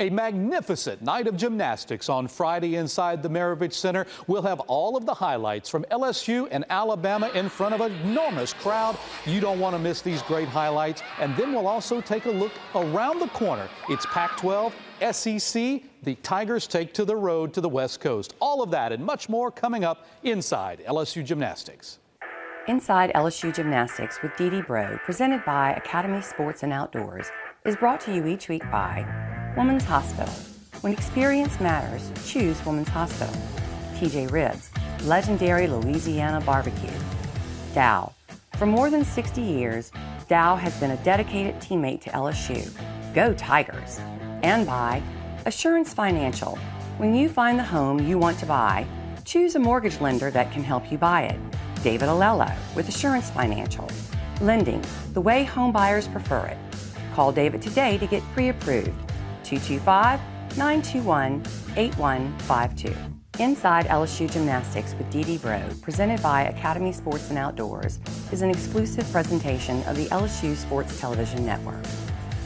A magnificent night of gymnastics on Friday inside the Maravich Center. We'll have all of the highlights from LSU and Alabama in front of an enormous crowd. You don't want to miss these great highlights. And then we'll also take a look around the corner. It's Pac-12, SEC. The Tigers take to the road to the West Coast. All of that and much more coming up inside LSU Gymnastics. Inside LSU Gymnastics with Dee Dee Bro, presented by Academy Sports and Outdoors, is brought to you each week by Women's Hospital. When experience matters, choose Women's Hospital. TJ Ribs, legendary Louisiana barbecue. Dow. For more than 60 years, Dow has been a dedicated teammate to LSU. Go Tigers. And by Assurance Financial. When you find the home you want to buy, choose a mortgage lender that can help you buy it. David Alello with Assurance Financial. Lending the way home buyers prefer it. Call David today to get pre-approved. 225-921-8152. Inside LSU Gymnastics with Dee Dee Bro, presented by Academy Sports and Outdoors, is an exclusive presentation of the LSU Sports Television Network.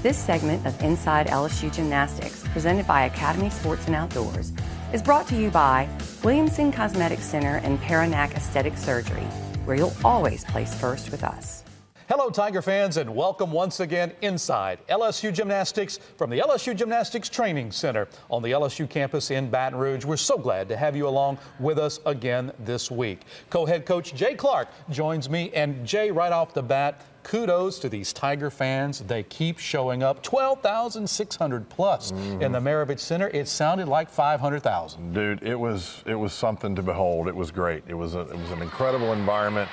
This segment of Inside LSU Gymnastics, presented by Academy Sports and Outdoors, is brought to you by Williamson Cosmetic Center and Paranac Aesthetic Surgery, where you'll always place first with us. Hello, Tiger fans, and welcome once again inside LSU Gymnastics from the LSU Gymnastics Training Center on the LSU campus in Baton Rouge. We're so glad to have you along with us again this week. Co-head coach Jay Clark joins me, and Jay, right off the bat, kudos to these Tiger fans. They keep showing up. 12,600 plus in the Maravich Center. It sounded like 500,000. Dude, it was something to behold. It was great. It was an incredible environment.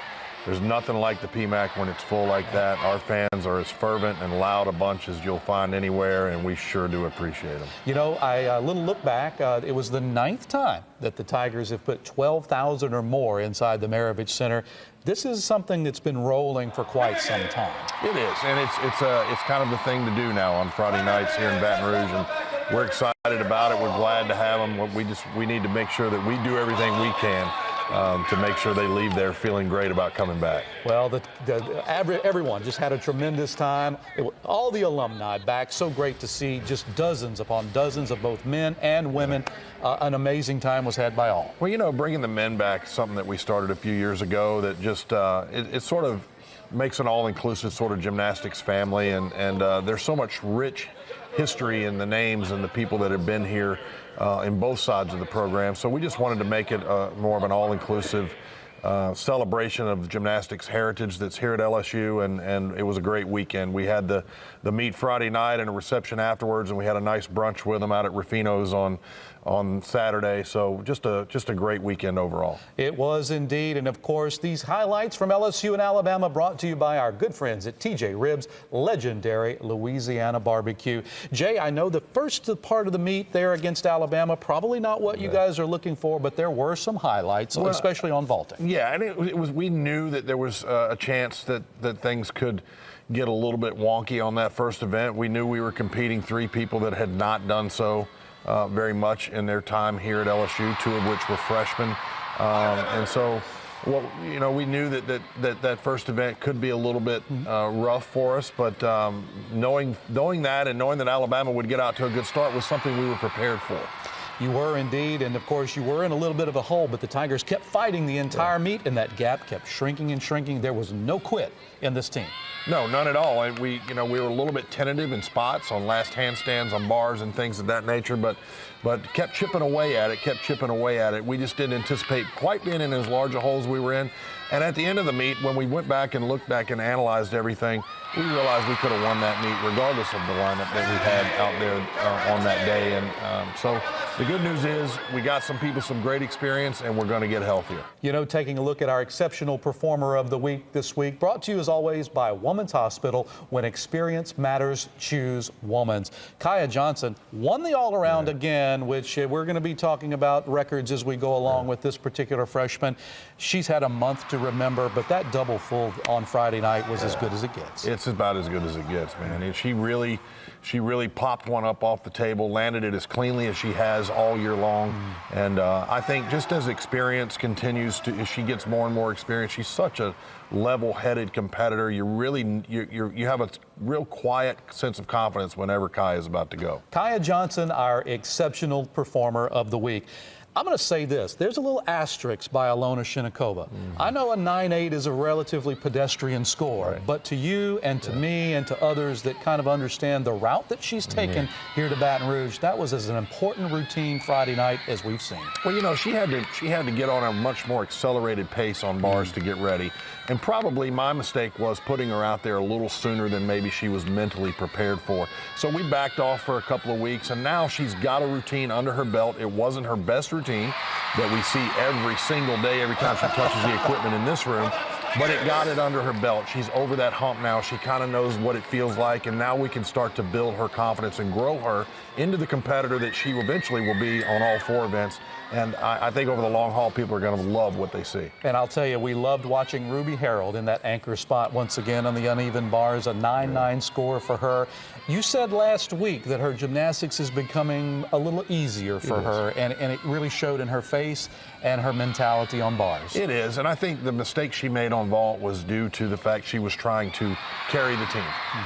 There's nothing like the PMAC when it's full like that. Our fans are as fervent and loud a bunch as you'll find anywhere, and we sure do appreciate them. You know, a little look back, it was the 9th time that the Tigers have put 12,000 or more inside the Maravich Center. This is something that's been rolling for quite some time. It is, and it's kind of the thing to do now on Friday nights here in Baton Rouge, and we're excited about it. We're glad to have them. We need to make sure that we do everything we can to make sure they leave there feeling great about coming back. Well, everyone just had a tremendous time. All the alumni back. So great to see just dozens upon dozens of both men and women. An amazing time was had by all. Well, you know, bringing the men back is something that we started a few years ago that just it sort of makes an all-inclusive sort of gymnastics family, and there's so much rich history in the names and the people that have been here in both sides of the program. So we just wanted to make it more of an all-inclusive celebration of gymnastics heritage that's here at LSU, and it was a great weekend. We had the meet Friday night and a reception afterwards, and we had a nice brunch with them out at Rufino's on Saturday. So just a great weekend overall. It was indeed, and of course these highlights from LSU and Alabama brought to you by our good friends at TJ Ribs, legendary Louisiana barbecue. Jay, I know the first part of the meet there against Alabama, probably not what you guys are looking for, but there were some highlights, especially on vaulting. Yeah, and it was. We knew that there was a chance that things could get a little bit wonky on that first event. We knew we were competing 3 people that had not done so very much in their time here at LSU, 2 of which were freshmen, and so we knew that first event could be a little bit rough for us, but knowing that and knowing that Alabama would get out to a good start was something we were prepared for. You were indeed, and of course you were in a little bit of a hole, but the Tigers kept fighting the entire meet, and that gap kept shrinking and shrinking. There was no quit in this team. No, none at all. And we were a little bit tentative in spots on last handstands, on bars and things of that nature, but kept chipping away at it. We just didn't anticipate quite being in as large a hole as we were in. And at the end of the meet, when we went back and looked back and analyzed everything, we realized we could have won that meet regardless of the lineup that we had out there on that day. And so the good news is we got some people some great experience, and we're going to get healthier. You know, taking a look at our exceptional performer of the week this week, brought to you as always by Women's Hospital. When experience matters, choose Women's. Kaya Johnson won the all-around again, which we're going to be talking about records as we go along with this particular freshman. She's had a month to remember, but that double full on Friday night was as good as it gets. It's about as good as it gets, man. And she really popped one up off the table, landed it as cleanly as she has practices all year long. And I think just as experience continues to, as she gets more and more experience, she's such a level-headed competitor. You have a real quiet sense of confidence whenever Kaya is about to go. Kaya Johnson, our exceptional performer of the week. I'm going to say this. There's a little asterisk by Alona Shinikova. I know a 9.8 is a relatively pedestrian score, but to you and to me and to others that kind of understand the route that she's taken here to Baton Rouge, that was as an important routine Friday night as we've seen. Well, you know, she had to get on a much more accelerated pace on bars to get ready. And probably my mistake was putting her out there a little sooner than maybe she was mentally prepared for. So we backed off for a couple of weeks, and now she's got a routine under her belt. It wasn't her best routine that we see every single day, every time she touches the equipment in this room, but it got it under her belt. She's over that hump now. She kind of knows what it feels like, and now we can start to build her confidence and grow her into the competitor that she eventually will be on all 4 events. And I think over the long haul, people are going to love what they see. And I'll tell you, we loved watching Ruby Harold in that anchor spot once again on the uneven bars, a 9.9 score for her. You said last week that her gymnastics is becoming a little easier for her, and it really showed in her face and her mentality on bars. It is, and I think the mistake she made on vault was due to the fact she was trying to carry the team.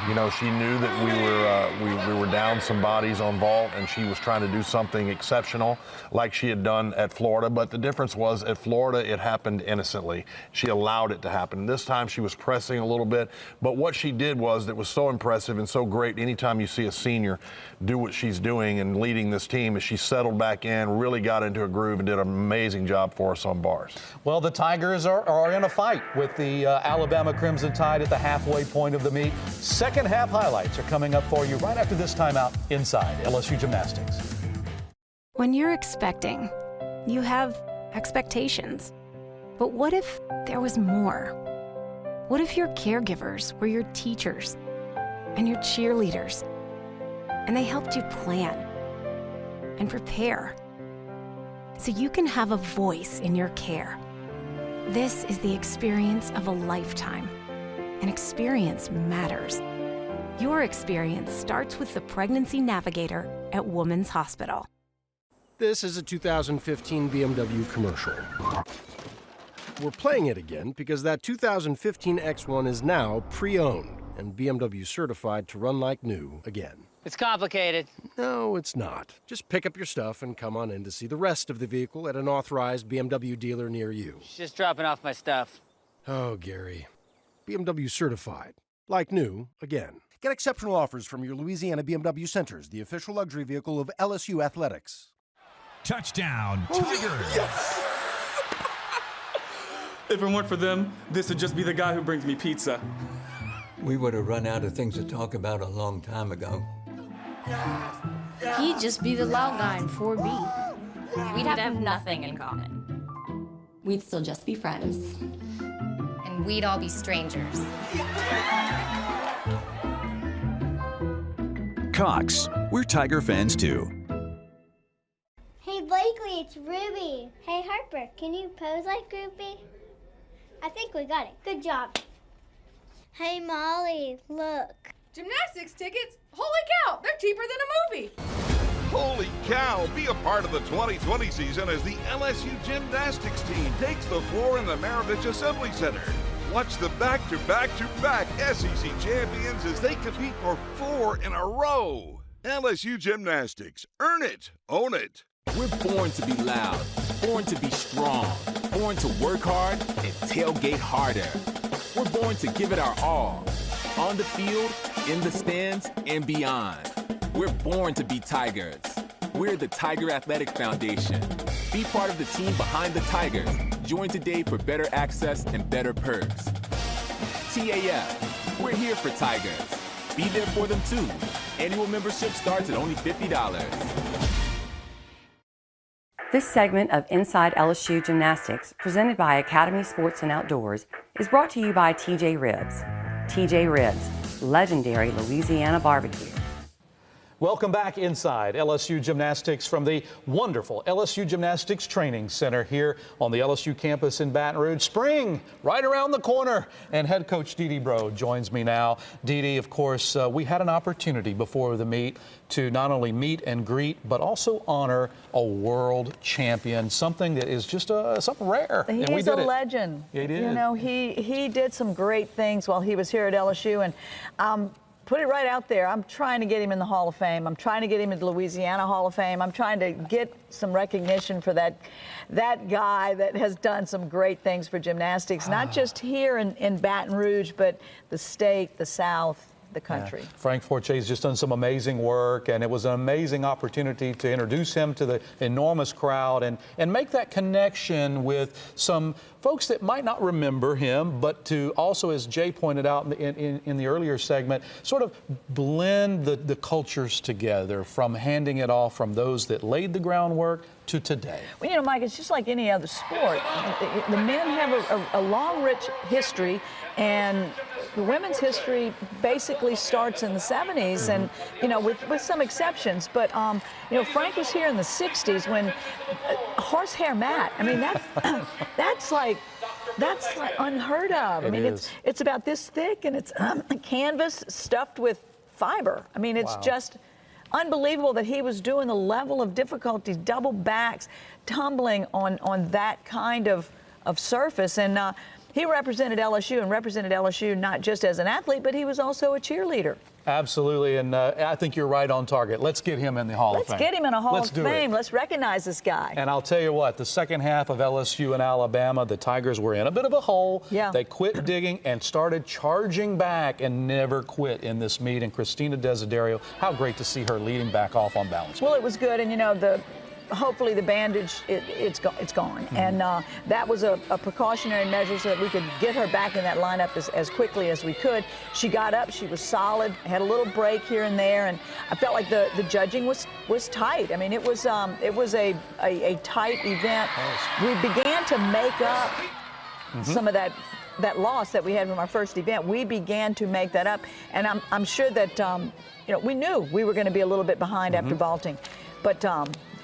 You know, she knew that we were down some bodies on vault, and she was trying to do something exceptional like she had done at Florida, but the difference was at Florida it happened innocently. She allowed it to happen. This time she was pressing a little bit, but what she did was that was so impressive and so great anytime you see a senior do what she's doing and leading this team, is she settled back in, really got into a groove, and did an amazing job for us on bars. Well, the Tigers are in a fight with the Alabama Crimson Tide at the halfway point of the meet. Second half highlights are coming up for you right after this timeout inside LSU Gymnastics. When you're expecting, you have expectations. But what if there was more? What if your caregivers were your teachers and your cheerleaders, and they helped you plan and prepare so you can have a voice in your care? This is the experience of a lifetime, and experience matters. Your experience starts with the Pregnancy Navigator at Women's Hospital. This is a 2015 BMW commercial. We're playing it again because that 2015 X1 is now pre-owned and BMW certified to run like new again. It's complicated. No, it's not. Just pick up your stuff and come on in to see the rest of the vehicle at an authorized BMW dealer near you. Just dropping off my stuff. Oh, Gary. BMW certified. Like new again. Get exceptional offers from your Louisiana BMW Centers, the official luxury vehicle of LSU Athletics. Touchdown, Tigers! Yes! If it weren't for them, this would just be the guy who brings me pizza. We would have run out of things to talk about a long time ago. He'd just be the loud guy in 4B. We'd have nothing in common. We'd still just be friends. And we'd all be strangers. Cox, we're Tiger fans too. Hey Blakely, it's Ruby. Hey Harper, can you pose like Ruby? I think we got it. Good job. Hey Molly, look. Gymnastics tickets? Holy cow, they're cheaper than a movie. Holy cow, be a part of the 2020 season as the LSU Gymnastics team takes the floor in the Maravich Assembly Center. Watch the back-to-back SEC champions as they compete for 4 in a row. LSU Gymnastics, earn it, own it. We're born to be loud, born to be strong, born to work hard and tailgate harder. We're born to give it our all, on the field, in the stands, and beyond. We're born to be Tigers. We're the Tiger Athletic Foundation. Be part of the team behind the Tigers. Join today for better access and better perks. TAF, we're here for Tigers. Be there for them too. Annual membership starts at only $50. This segment of Inside LSU Gymnastics, presented by Academy Sports and Outdoors, is brought to you by TJ Ribs. TJ Ribs, legendary Louisiana barbecue. Welcome back inside LSU Gymnastics from the wonderful LSU Gymnastics Training Center here on the LSU campus in Baton Rouge. Spring right around the corner, and head coach Dee Dee Bro joins me now. Dee Dee, of course, we had an opportunity before the meet to not only meet and greet, but also honor a world champion, something that is just something rare. He's a legend. He did. You know, he did some great things while he was here at LSU, and put it right out there. I'm trying to get him in the Hall of Fame. I'm trying to get him into the Louisiana Hall of Fame. I'm trying to get some recognition for that guy that has done some great things for gymnastics, not just here in Baton Rouge, but the state, the South, the country. Yeah. Frank Forche's just done some amazing work, and it was an amazing opportunity to introduce him to the enormous crowd and make that connection with some folks that might not remember him, but to also, as Jay pointed out in the earlier segment, sort of blend the cultures together, from handing it off from those that laid the groundwork to today. Well, you know, Mike, it's just like any other sport. The men have a long, rich history, and the women's history basically starts in the 70s, and, you know, with some exceptions. But, you know, Frank was here in the 60s when horsehair mat, I mean, that's like unheard of. I mean, it's about this thick, and it's canvas stuffed with fiber. I mean, it's just unbelievable that he was doing the level of difficulty, double backs, tumbling on that kind of surface. And he represented LSU, and represented LSU not just as an athlete, but he was also a cheerleader. Absolutely, and I think you're right on target. Let's get him in the Hall of Fame. Let's get him in a Hall of Fame. Let's recognize this guy. And I'll tell you what, the second half of LSU and Alabama, the Tigers were in a bit of a hole. Yeah. They quit digging and started charging back and never quit in this meet. And Christina Desiderio, how great to see her leading back off on balance. Well, it was good, and you know, hopefully the bandage, it's gone. Mm-hmm. And that was a precautionary measure so that we could get her back in that lineup as quickly as we could. She got up, she was solid, had a little break here and there, and I felt like the judging was tight. I mean, it was a tight event. We began to make up some of that loss that we had from our first event. We began to make that up, and I'm sure that you know, we knew we were going to be a little bit behind after vaulting, but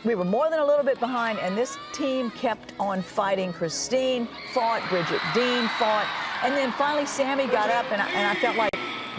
we were more than a little bit behind, and this team kept on fighting. Christine fought, Bridget Dean fought, and then finally Sammy got up, and I felt like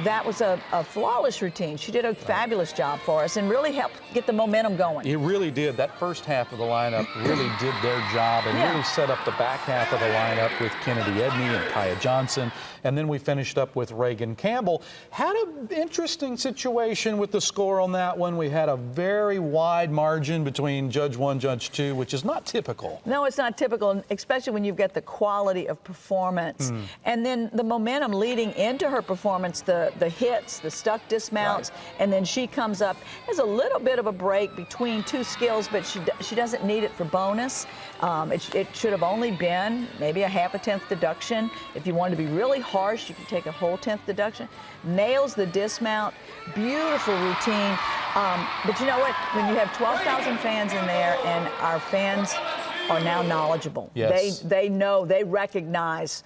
that was a flawless routine. She did a fabulous job for us and really helped get the momentum going. It really did. That first half of the lineup really did their job and really set up the back half of the lineup with Kennedy Edney and Kaya Johnson. And then we finished up with Reagan Campbell. Had an interesting situation with the score on that one. We had a very wide margin between Judge 1, Judge 2, which is not typical. No, it's not typical, especially when you've got the quality of performance. And then the momentum leading into her performance, the hits, the stuck dismounts, and then she comes up. There's a little bit of a break between two skills, but she doesn't need it for bonus. It should have only been maybe a 1/2 tenth deduction. If you wanted to be really harsh, you could take a whole 10th deduction. Nails the dismount, beautiful routine. But you know what? When you have 12,000 fans in there, and our fans are now knowledgeable. Yes. They know, they recognize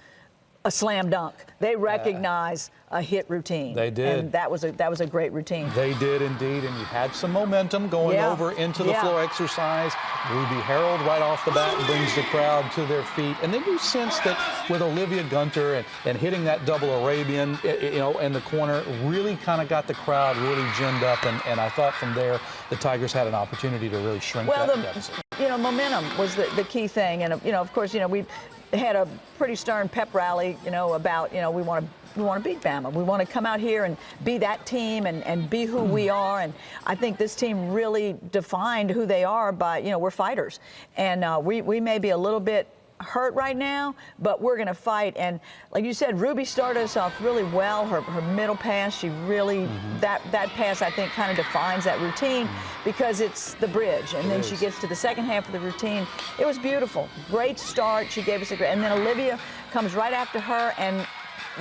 a slam dunk. They recognize a hit routine. They did. And that was a great routine. They did indeed, and you had some momentum going over into the floor exercise. Ruby Harold right off the bat brings the crowd to their feet. And then you sense that with Olivia Gunter and hitting that double Arabian, you know, in the corner, really kind of got the crowd really ginned up. And I thought from there, the Tigers had an opportunity to really shrink that deficit. You know, momentum was the key thing. And, you know, of course, you know, we had a pretty stern pep rally, you know, about, you know, we want to beat Bama. We want to come out here and be that team and be who we are. And I think this team really defined who they are by, you know, we're fighters. And we may be a little bit hurt right now, but we're going to fight. And like you said, Ruby started us off really well. Her middle pass, she really, that pass I think kind of defines that routine because it's the bridge. And then she gets to the second half of the routine. It was beautiful. Great start. She gave us a great, and then Olivia comes right after her, and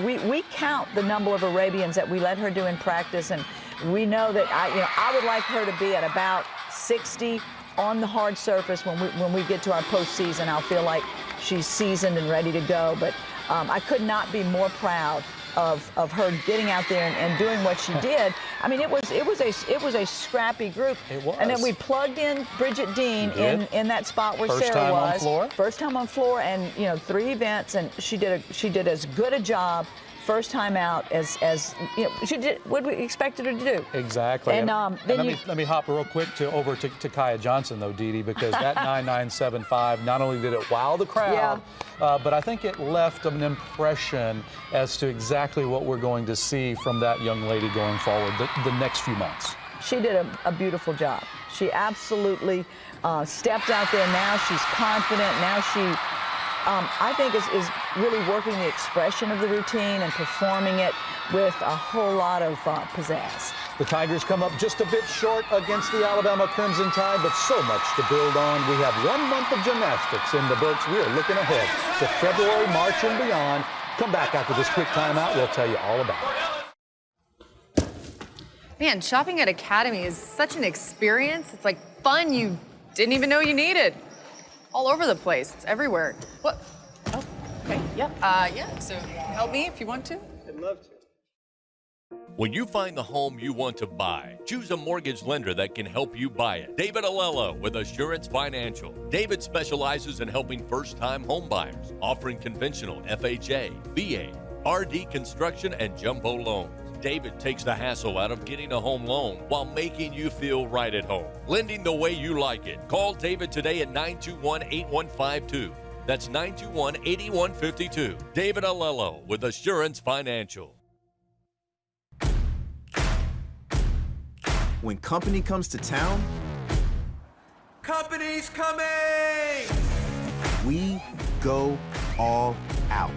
we count the number of Arabians that we let her do in practice, and we know that I would like her to be at about 60 on the hard surface when we get to our postseason. I'll feel like she's seasoned and ready to go. But I could not be more proud of her getting out there and doing what she did. I mean, it was a scrappy group. It was. And then we plugged in Bridget Dean in that spot where First Sarah time was. on floor. First time on floor, and 3 events, and she did as good a job first time out as she did what we expected her to do. Exactly. And, let me hop real quick over to Kaya Johnson though, Dee Dee, because that 9.975 not only did it wow the crowd, but I think it left an impression as to exactly what we're going to see from that young lady going forward the next few months. She did a beautiful job. She absolutely stepped out there. Now she's confident. Now she, I think, is really working the expression of the routine and performing it with a whole lot of pizzazz. The Tigers come up just a bit short against the Alabama Crimson Tide, but so much to build on. We have 1 month of gymnastics in the books. We are looking ahead to February, March, and beyond. Come back after this quick timeout. We'll tell you all about it. Man, shopping at Academy is such an experience. It's like fun you didn't even know you needed. All over the place. It's everywhere. What? Oh, okay. Yep. Yeah. So help me if you want to. I'd love to. When you find the home you want to buy, choose a mortgage lender that can help you buy it. David Alello with Assurance Financial. David specializes in helping first-time home buyers, offering conventional FHA, VA, RD construction, and jumbo loans. David takes the hassle out of getting a home loan while making you feel right at home. Lending the way you like it. Call David today at 921-8152. That's 921-8152. David Alello with Assurance Financial. When company comes to town, Company's coming! we go all out.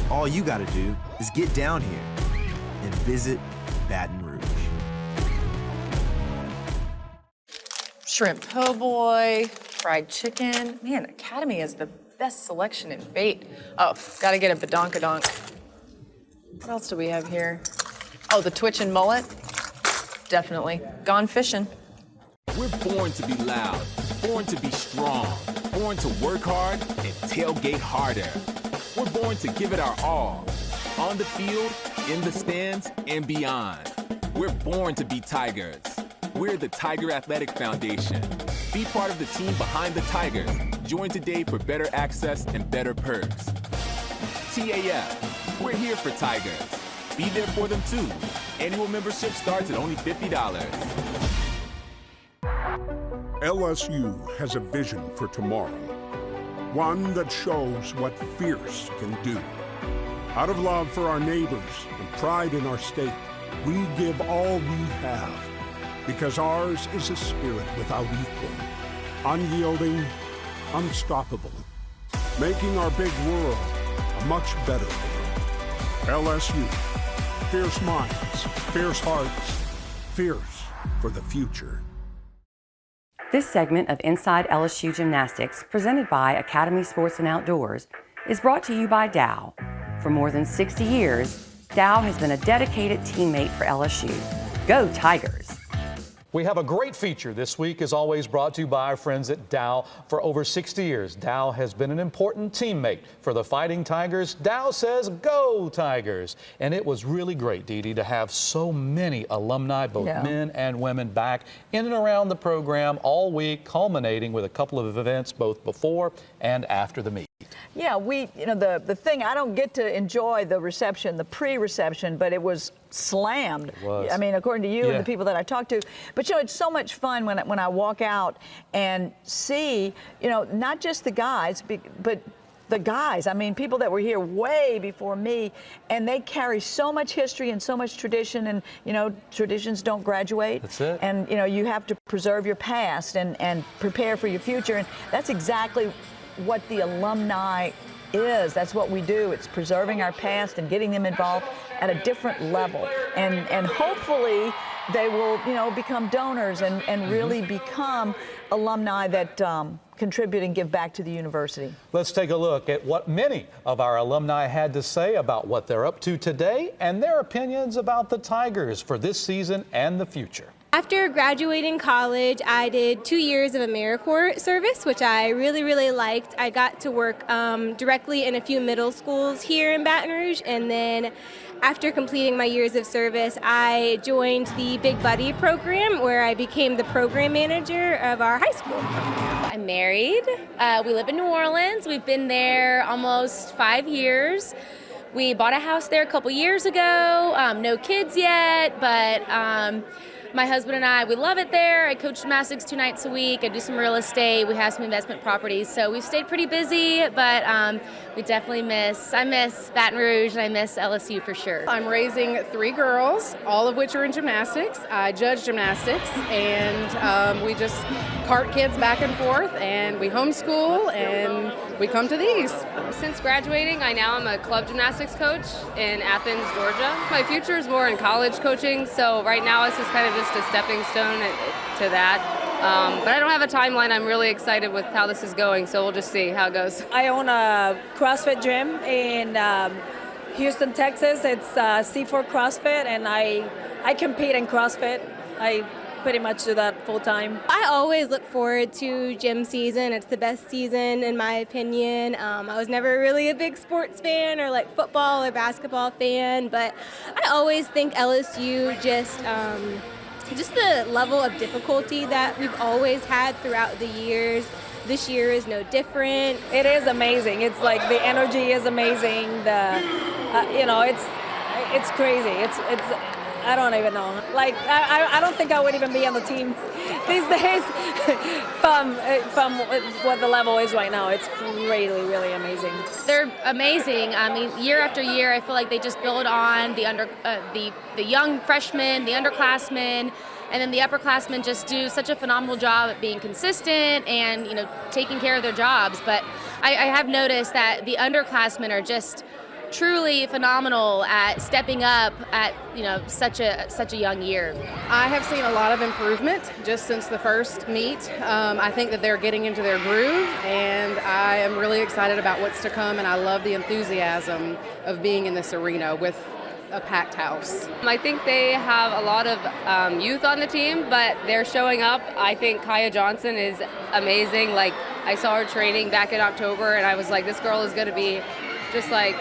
All you gotta do is get down here and visit Baton Rouge. Shrimp po' boy, fried chicken. Man, Academy has the best selection in bait. Oh, gotta get a badonkadonk. What else do we have here? Oh, the twitchin' mullet. Definitely. Gone fishing. We're born to be loud, born to be strong, born to work hard and tailgate harder. We're born to give it our all, on the field, in the stands, and beyond. We're born to be Tigers. We're the Tiger Athletic Foundation. Be part of the team behind the Tigers. Join today for better access and better perks. TAF, we're here for Tigers. Be there for them too. Annual membership starts at only $50. LSU has a vision for tomorrow. One that shows what fierce can do. Out of love for our neighbors and pride in our state, we give all we have. Because ours is a spirit without equal, unyielding, unstoppable, making our big world a much better world. LSU, fierce minds, fierce hearts, fierce for the future. This segment of Inside LSU Gymnastics, presented by Academy Sports and Outdoors, is brought to you by Dow. For more than 60 years, Dow has been a dedicated teammate for LSU. Go Tigers! We have a great feature this week, as always, brought to you by our friends at Dow. For over 60 years, Dow has been an important teammate for the Fighting Tigers. Dow says, go Tigers! And it was really great, Dee Dee, to have so many alumni, both men and women, back in and around the program all week, culminating with a couple of events both before and after the meet. Yeah, the thing, I don't get to enjoy the reception, the pre-reception, but it was slammed. It was. I mean, according to you and the people that I talked to. But, it's so much fun when I walk out and see, not just the guys, but the guys. I mean, people that were here way before me, and they carry so much history and so much tradition, and, traditions don't graduate. That's it. And, you have to preserve your past and prepare for your future. And that's exactly what the alumni is. That's what we do. It's preserving our past and getting them involved at a different level. And hopefully they will, become donors and really become alumni that contribute and give back to the university. Let's take a look at what many of our alumni had to say about what they're up to today and their opinions about the Tigers for this season and the future. After graduating college, I did 2 years of AmeriCorps service, which I really liked. I got to work directly in a few middle schools here in Baton Rouge, and then after completing my years of service, I joined the Big Buddy program, where I became the program manager of our high school program. I'm married. We live in New Orleans. We've been there almost 5 years. We bought a house there a couple years ago. No kids yet, but my husband and I, we love it there. I coach gymnastics 2 nights a week. I do some real estate. We have some investment properties. So we've stayed pretty busy, but we definitely I miss Baton Rouge, and I miss LSU for sure. I'm raising 3 girls, all of which are in gymnastics. I judge gymnastics, and we just cart kids back and forth, and we homeschool, and we come to these. Since graduating, I now am a club gymnastics coach in Athens, Georgia. My future is more in college coaching, so right now it's just kind of just a stepping stone to that. But I don't have a timeline. I'm really excited with how this is going, so we'll just see how it goes. I own a CrossFit gym in Houston, Texas. It's C4 CrossFit, and I compete in CrossFit. I pretty much do that full time. I always look forward to gym season. It's the best season in my opinion. I was never really a big sports fan or like football or basketball fan, but I always think LSU just the level of difficulty that we've always had throughout the years. This year is no different. It is amazing. It's like the energy is amazing. It's crazy. It's I don't even know. Like I don't think I would even be on the team these days from what the level is right now. It's really amazing. They're amazing. I mean, year after year, I feel like they just build on the young freshmen, the underclassmen, and then the upperclassmen just do such a phenomenal job at being consistent and taking care of their jobs. But I have noticed that the underclassmen are just truly phenomenal at stepping up at such a young year. I have seen a lot of improvement just since the first meet. I think that they're getting into their groove, and I am really excited about what's to come, and I love the enthusiasm of being in this arena with a packed house. I think they have a lot of youth on the team, but they're showing up. I think Kaya Johnson is amazing. Like, I saw her training back in October, and I was like, this girl is going to be just like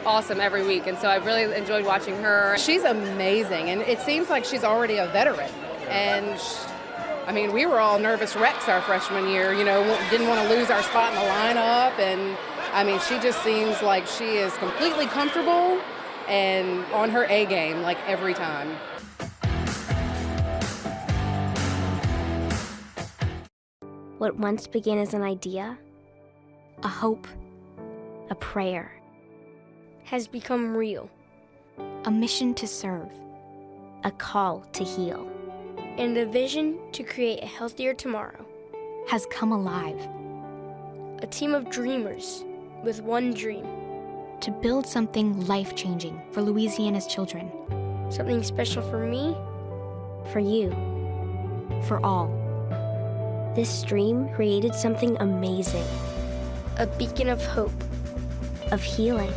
awesome every week, and so I've really enjoyed watching her. She's amazing, and it seems like she's already a veteran. And we were all nervous wrecks our freshman year, didn't want to lose our spot in the lineup, and she just seems like she is completely comfortable and on her A game, like every time. What once began as an idea, a hope, a prayer, has become real. A mission to serve. A call to heal. And a vision to create a healthier tomorrow. Has come alive. A team of dreamers with one dream. To build something life-changing for Louisiana's children. Something special for me. For you. For all. This dream created something amazing. A beacon of hope. Of healing.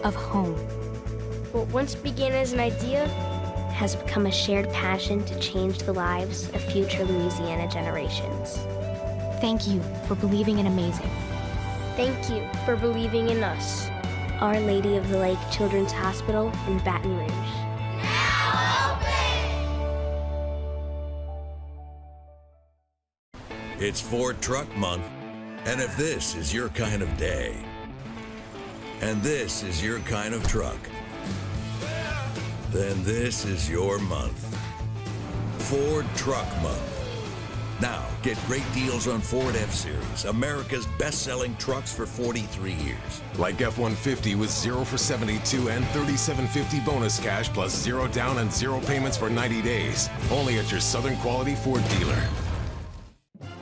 Of home. What once began as an idea has become a shared passion to change the lives of future Louisiana generations. Thank you for believing in amazing. Thank you for believing in us. Our Lady of the Lake Children's Hospital in Baton Rouge. Now open! It's Ford Truck Month, and if this is your kind of day, and this is your kind of truck, then this is your month. Ford Truck Month. Now, get great deals on Ford F-Series, America's best-selling trucks for 43 years. Like F-150 with 0 for 72 and $3,750 bonus cash plus 0 down and 0 payments for 90 days. Only at your Southern Quality Ford dealer.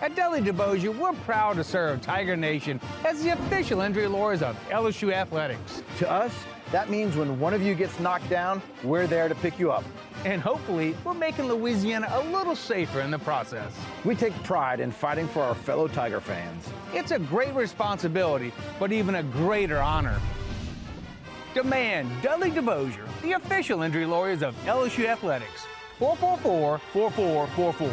At Dudley DeBosier, we're proud to serve Tiger Nation as the official injury lawyers of LSU Athletics. To us, that means when one of you gets knocked down, we're there to pick you up. And hopefully, we're making Louisiana a little safer in the process. We take pride in fighting for our fellow Tiger fans. It's a great responsibility, but even a greater honor. Demand Dudley DeBosier, the official injury lawyers of LSU Athletics. 444-4444.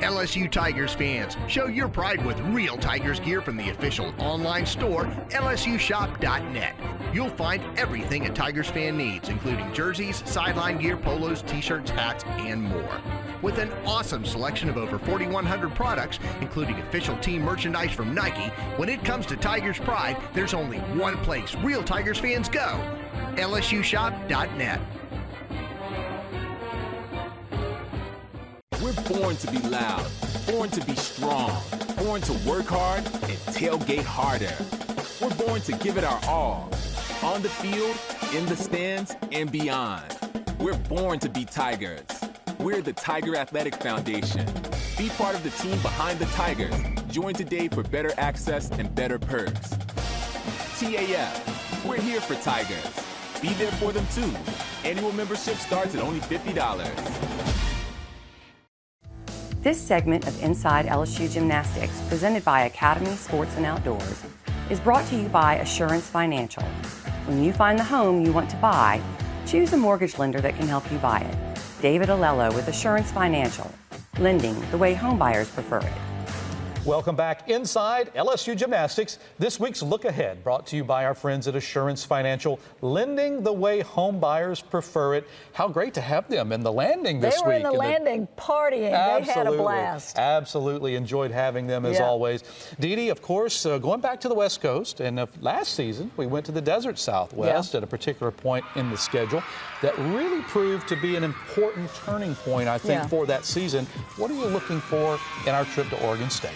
LSU Tigers fans, show your pride with real Tigers gear from the official online store, lsushop.net. You'll find everything a Tigers fan needs, including jerseys, sideline gear, polos, t-shirts, hats, and more. With an awesome selection of over 4,100 products, including official team merchandise from Nike, when it comes to Tigers pride, there's only one place real Tigers fans go, lsushop.net. We're born to be loud, born to be strong, born to work hard and tailgate harder. We're born to give it our all, on the field, in the stands, and beyond. We're born to be Tigers. We're the Tiger Athletic Foundation. Be part of the team behind the Tigers. Join today for better access and better perks. TAF, we're here for Tigers. Be there for them too. Annual membership starts at only $50. This segment of Inside LSU Gymnastics, presented by Academy Sports and Outdoors, is brought to you by Assurance Financial. When you find the home you want to buy, choose a mortgage lender that can help you buy it. David Alello with Assurance Financial, lending the way homebuyers prefer it. Welcome back inside LSU Gymnastics. This week's Look Ahead brought to you by our friends at Assurance Financial, lending the way home buyers prefer it. How great to have them in the landing this week. They were in the landing partying. Absolutely. They had a blast. Absolutely enjoyed having them as always. Dee Dee, of course, going back to the West Coast, and last season we went to the desert Southwest at a particular point in the schedule that really proved to be an important turning point, I think, for that season. What are you looking for in our trip to Oregon State?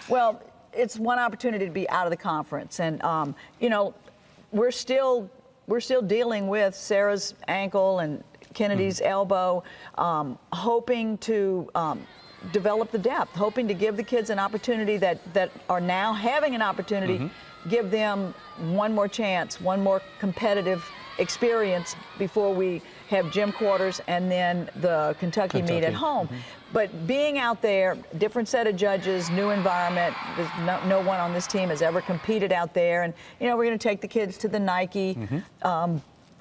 Well, it's one opportunity to be out of the conference, and you know, we're still dealing with Sarah's ankle and Kennedy's elbow, hoping to develop the depth, hoping to give the kids an opportunity that are now having an opportunity, give them one more chance, one more competitive experience before we have gym quarters and then the Kentucky meet at home. But being out there, different set of judges, new environment. There's no one on this team has ever competed out there. And, you know, we're going to take the kids to the Nike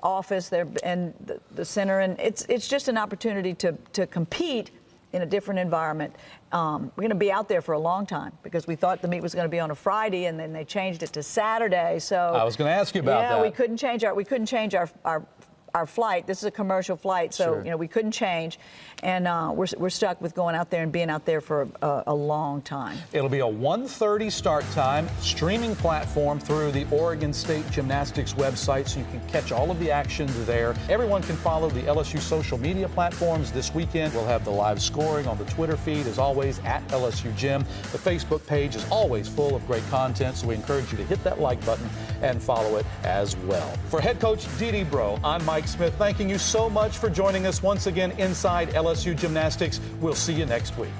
office there and the center. And it's just an opportunity to compete in a different environment. We're going to be out there for a long time because we thought the meet was going to be on a Friday, and then they changed it to Saturday. So I was going to ask you about that. Yeah, we couldn't change our flight. This is a commercial flight, so you know, we couldn't change, and we're stuck with going out there and being out there for a long time. It'll be a 1:30 start time, streaming platform through the Oregon State Gymnastics website, so you can catch all of the action there. Everyone can follow the LSU social media platforms this weekend. We'll have the live scoring on the Twitter feed, as always, at LSU Gym. The Facebook page is always full of great content, so we encourage you to hit that like button and follow it as well. For head coach Dee Dee Bro, I'm Mike Smith, thanking you so much for joining us once again inside LSU Gymnastics. We'll see you next week.